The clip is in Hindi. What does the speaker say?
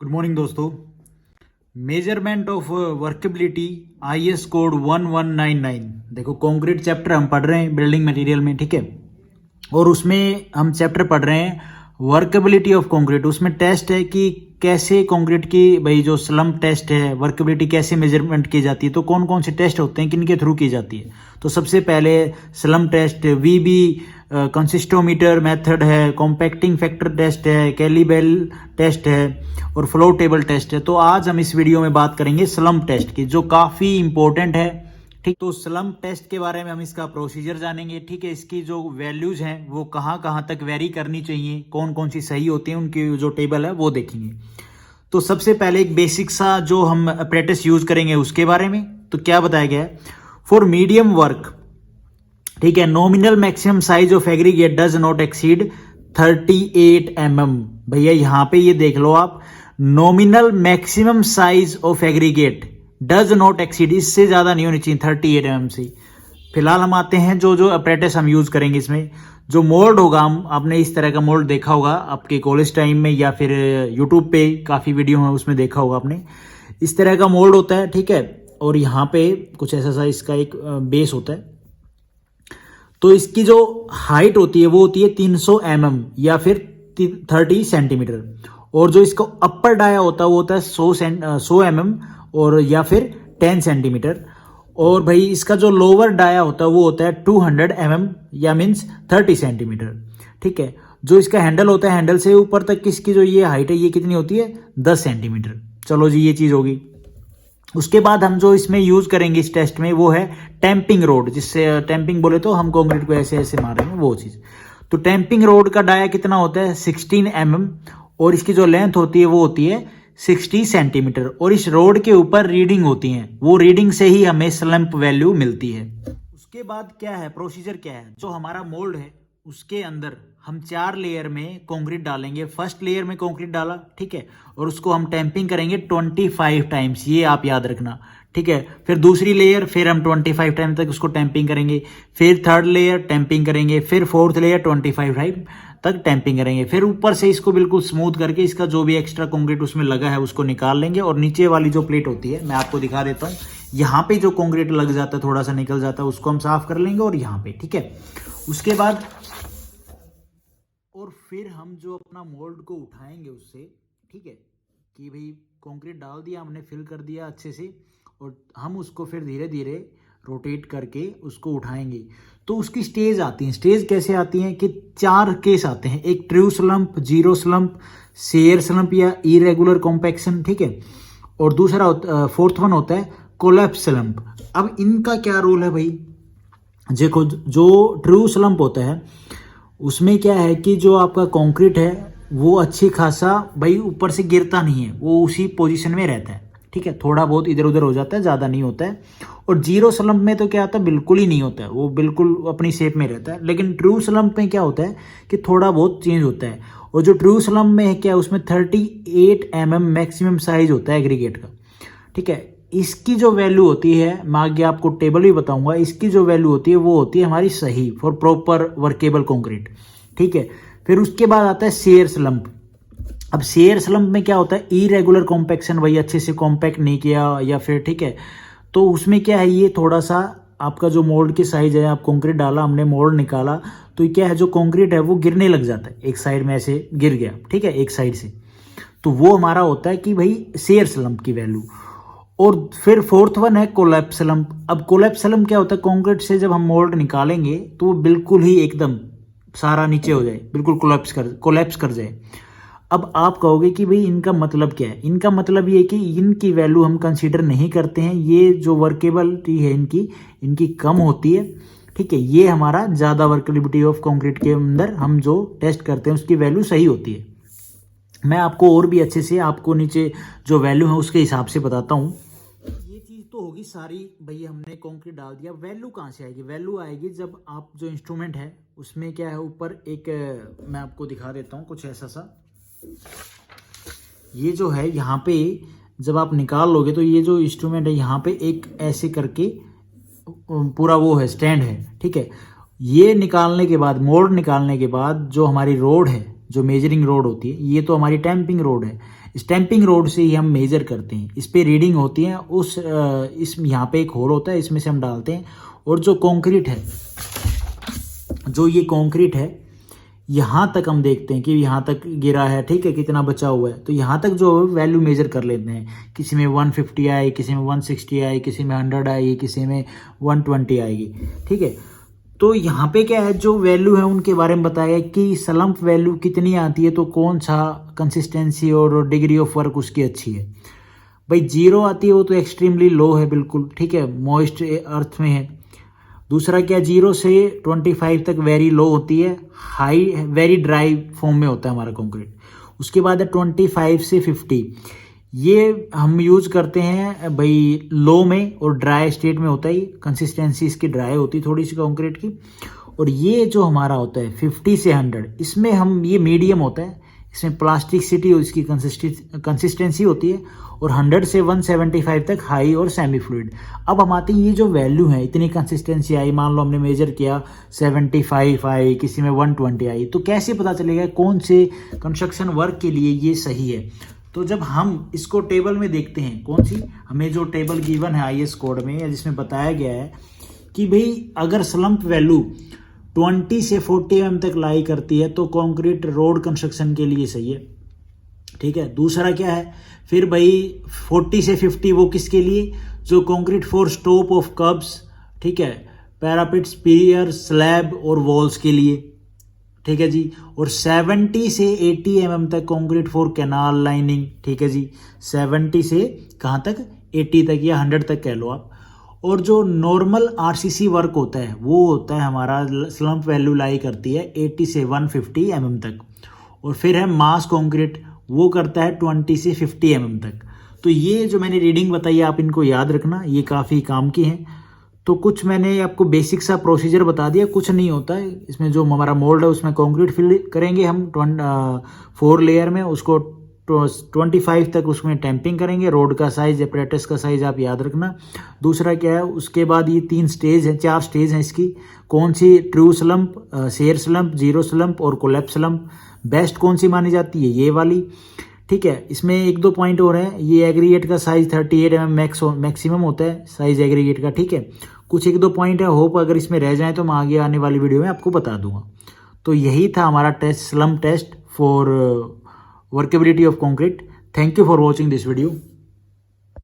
गुड मॉर्निंग दोस्तों। Measurement of workability IS code 1199। देखो कंक्रीट चैप्टर हम पढ़ रहे हैं बिल्डिंग मटेरियल में, ठीक है। और उसमें हम चैप्टर पढ़ रहे हैं वर्केबिलिटी ऑफ कंक्रीट। उसमें टेस्ट है कि कैसे कंक्रीट की भाई जो स्लम्प टेस्ट है, वर्केबिलिटी कैसे मेजरमेंट की जाती है। तो कौन कौन से टेस्ट होते हैं, किन के थ्रू की जाती है। तो सबसे पहले स्लम्प टेस्ट, वीबी कंसिस्टोमीटर मेथड है, कॉम्पैक्टिंग फैक्टर टेस्ट है, कैलिबेल टेस्ट है और फ्लो टेबल टेस्ट है। तो आज हम इस वीडियो में बात करेंगे स्लम्प टेस्ट की, जो काफ़ी इंपॉर्टेंट है, ठीक। तो स्लम्प टेस्ट के बारे में हम इसका प्रोसीजर जानेंगे, ठीक है। इसकी जो वैल्यूज हैं वो कहाँ कहाँ तक वेरी करनी चाहिए, कौन कौन सी सही होती हैं, उनकी जो टेबल है वो देखेंगे। तो सबसे पहले एक बेसिक सा जो हम अप्रेटिस यूज करेंगे उसके बारे में। तो क्या बताया गया है, फॉर मीडियम वर्क, ठीक है, nominal maximum size of aggregate does not exceed 38 mm। भैया यहां पे ये देख लो आप, nominal maximum size of aggregate does not exceed, इससे ज्यादा नहीं होनी चाहिए 38 mm से। फिलहाल हम आते हैं जो अप्रेटिस हम यूज करेंगे इसमें। जो मोल्ड होगा, हम आपने इस तरह का मोल्ड देखा होगा आपके कॉलेज टाइम में या फिर यूट्यूब पे काफी वीडियो है उसमें देखा होगा आपने। इस तरह का मोल्ड होता है, ठीक है। और यहाँ पे कुछ ऐसा सा इसका एक बेस होता है। तो इसकी जो हाइट होती है वो होती है 300 mm या फिर 30 सेंटीमीटर। और जो इसका अपर डाया होता है वो होता है 100 mm और या फिर 10 सेंटीमीटर। और भाई इसका जो लोअर डाया होता है वो होता है 200 mm या मीन्स 30 सेंटीमीटर, ठीक है। जो इसका हैंडल होता है, हैंडल से ऊपर तक इसकी जो ये हाइट है ये कितनी होती है 10 सेंटीमीटर। चलो जी, ये चीज होगी। उसके बाद हम जो इसमें यूज करेंगे इस टेस्ट में वो है टैंपिंग रोड, जिससे टैंपिंग बोले तो हम कंक्रीट को ऐसे ऐसे मारेंगे वो चीज। तो टैंपिंग रोड का डाया कितना होता है 16 mm और इसकी जो लेंथ होती है वो होती है 60 सेंटीमीटर। और इस रोड के ऊपर रीडिंग होती है, वो रीडिंग से ही हमें स्लम्प वैल्यू मिलती है। उसके बाद क्या है, प्रोसीजर क्या है, जो हमारा मोल्ड है उसके अंदर हम 4 लेयर में कंक्रीट डालेंगे। फर्स्ट लेयर में कंक्रीट डाला, ठीक है, और उसको हम टैंपिंग करेंगे 25 टाइम्स, ये आप याद रखना, ठीक है। फिर दूसरी लेयर, फिर हम 25 टाइम तक उसको टैंपिंग करेंगे। फिर थर्ड लेयर टैंपिंग करेंगे। फिर फोर्थ लेयर 25 टाइम तक टैंपिंग करेंगे। फिर ऊपर से इसको बिल्कुल स्मूथ करके इसका जो भी एक्स्ट्रा कंक्रीट उसमें लगा है उसको निकाल लेंगे। और नीचे वाली जो प्लेट होती है मैं आपको दिखा देता हूँ, यहाँ पे जो कंक्रीट लग जाता है थोड़ा सा निकल जाता है उसको हम साफ कर लेंगे और यहाँ पे, ठीक है। उसके बाद और फिर हम जो अपना मोल्ड को उठाएंगे उससे, ठीक है, कि भाई कंक्रीट डाल दिया हमने, फिल कर दिया अच्छे से, और हम उसको फिर धीरे धीरे रोटेट करके उसको उठाएंगे। तो उसकी स्टेज आती है। स्टेज कैसे आती हैं कि 4 केस आते हैं, एक true slump, zero slump, share slump या इरेगुलर कॉम्पैक्शन, ठीक है। और दूसरा फोर्थ वन होता है कोलैप्स स्लम्प। अब इनका क्या रोल है भाई, देखो जो ट्रू स्लम्प होता है उसमें क्या है कि जो आपका कंक्रीट है वो अच्छी खासा भाई ऊपर से गिरता नहीं है, वो उसी पोजीशन में रहता है, ठीक है। थोड़ा बहुत इधर उधर हो जाता है, ज़्यादा नहीं होता है। और जीरो स्लम्प में तो क्या होता है, बिल्कुल ही नहीं होता है, वो बिल्कुल अपनी शेप में रहता है। लेकिन ट्रू स्लम्प में क्या होता है कि थोड़ा बहुत चेंज होता है। और जो ट्रू स्लम्प में है क्या, उसमें 38 mm मैक्सिमम साइज होता है एग्रीगेट का, ठीक है। इसकी जो वैल्यू होती है, मैं आगे आपको टेबल भी बताऊंगा, इसकी जो वैल्यू होती है वो होती है हमारी सही फॉर प्रॉपर वर्केबल कंक्रीट, ठीक है। फिर उसके बाद आता है शेयर स्लम्प। अब शेयर स्लम्प में क्या होता है, इरेगुलर कॉम्पैक्शन, भाई अच्छे से कॉम्पैक्ट नहीं किया या फिर, ठीक है। तो उसमें क्या है, ये थोड़ा सा आपका जो मोल्ड की साइज है, आप कंक्रीट डाला, हमने मोल्ड निकाला, तो क्या है जो कंक्रीट है वो गिरने लग जाता है, एक साइड में ऐसे गिर गया, ठीक है, एक साइड से। तो वो हमारा होता है कि भाई शेयर स्लम्प की वैल्यू। और फिर फोर्थ वन है कोलैप्स स्लम्प। अब कोलैप्स स्लम्प क्या होता है, कंक्रीट से जब हम मोल्ड निकालेंगे तो वो बिल्कुल ही एकदम सारा नीचे हो जाए, बिल्कुल कोलैप्स कर जाए। अब आप कहोगे कि भाई इनका मतलब क्या है। इनका मतलब ये है कि इनकी वैल्यू हम कंसीडर नहीं करते हैं, ये जो वर्केबिलिटी है इनकी कम होती है, ठीक है। ये हमारा ज़्यादा वर्केबिलिटी ऑफ कंक्रीट के अंदर हम जो टेस्ट करते हैं उसकी वैल्यू सही होती है। मैं आपको और भी अच्छे से आपको नीचे जो वैल्यू है उसके हिसाब से बताता हूँ। ये चीज़ तो होगी सारी, भाई हमने कंक्रीट डाल दिया। वैल्यू कहाँ से आएगी, वैल्यू आएगी जब आप जो इंस्ट्रूमेंट है उसमें क्या है, ऊपर एक मैं आपको दिखा देता हूँ कुछ ऐसा सा। ये जो है यहाँ पे जब आप निकाल लोगे तो ये जो इंस्ट्रूमेंट है यहाँ पे एक ऐसे करके पूरा वो है, स्टैंड है, ठीक है। ये निकालने के बाद, मोल्ड निकालने के बाद जो हमारी रोड है, जो मेजरिंग रोड होती है, ये तो हमारी टैंपिंग रोड है। स्टैंपिंग रोड से ही हम मेजर करते हैं, इस पे रीडिंग होती है, उस इस यहाँ पे एक होल होता है, इसमें से हम डालते हैं। और जो कंक्रीट है, जो ये कंक्रीट है, यहाँ तक हम देखते हैं कि यहाँ तक गिरा है, ठीक है, कितना बचा हुआ है, तो यहाँ तक जो वैल्यू मेजर कर लेते हैं। किसी में 150 आई, किसी में 160 आई, किसी में 100 आई, किसी में 120 आएगी, ठीक है। तो यहाँ पे क्या है, जो वैल्यू है उनके बारे में बताया कि स्लम्प वैल्यू कितनी आती है, तो कौन सा कंसिस्टेंसी और डिग्री ऑफ वर्क उसकी अच्छी है। भाई 0 आती है वो तो एक्सट्रीमली लो है बिल्कुल, ठीक है, मॉइस्ट अर्थ में है। दूसरा क्या, 0 से 25 तक वेरी लो होती है, हाई वेरी ड्राई फॉर्म में होता है हमारा कंक्रीट। उसके बाद है 25 से 50, ये हम यूज करते हैं भाई लो में और ड्राई स्टेट में होता है, कंसिस्टेंसी इसकी ड्राई होती है थोड़ी सी कंक्रीट की। और ये जो हमारा होता है 50 से 100, इसमें हम ये मीडियम होता है, इसमें प्लास्टिसिटी और इसकी कंसिस्टेंसी होती है। और 100 से 175 तक हाई और सेमी फ्लूइड। अब हम आते हैं, ये जो वैल्यू है, इतनी कंसिस्टेंसी आई, मान लो हमने मेजर किया 75 आई, किसी में 120 आई, तो कैसे पता चलेगा कौन से कंस्ट्रक्शन वर्क के लिए ये सही है। तो जब हम इसको टेबल में देखते हैं, कौन सी हमें जो टेबल गिवन है आईएस कोड में, या जिसमें बताया गया है कि भाई अगर स्लम्प वैल्यू 20 से 40 mm तक लाई करती है तो कंक्रीट रोड कंस्ट्रक्शन के लिए सही है, ठीक है। दूसरा क्या है फिर भाई 40 से 50, वो किसके लिए, जो कंक्रीट फॉर स्टॉप ऑफ कब्स, ठीक है, पैरापिट्स, पियर, स्लैब और वॉल्स के लिए, ठीक है जी। और 70 से 80 mm तक कंक्रीट फॉर कैनाल लाइनिंग, ठीक है जी। 70 से कहाँ तक, 80 तक या 100 तक कह लो आप। और जो नॉर्मल आरसीसी वर्क होता है वो होता है हमारा, स्लम्प वैल्यू लाई करती है 80 से 150 mm तक। और फिर है मास कंक्रीट, वो करता है 20 से 50 mm तक। तो ये जो मैंने रीडिंग बताई आप इनको याद रखना, ये काफ़ी काम की हैं। तो कुछ मैंने आपको बेसिक सा प्रोसीजर बता दिया, कुछ नहीं होता है इसमें। जो हमारा मोल्ड है उसमें कंक्रीट फिल करेंगे हम 4 लेयर में, उसको 25 तक उसमें टैंपिंग करेंगे। रोड का साइज, एपरेटस का साइज आप याद रखना। दूसरा क्या है, उसके बाद ये 3 स्टेज है, 4 स्टेज हैं इसकी, कौन सी, true slump, share slump, zero slump और कोलैप्स स्लम्प। बेस्ट कौन सी मानी जाती है, ये वाली, ठीक है। इसमें 1-2 पॉइंट और हैं, ये एग्रीगेट का साइज 38 mm मैक्सिमम होता है साइज एग्रीगेट का, ठीक है। कुछ 1-2 पॉइंट है, होप अगर इसमें रह जाए तो मैं आगे आने वाली वीडियो में आपको बता दूंगा। तो यही था हमारा test, slump test for workability of concrete. Thank you for watching this video.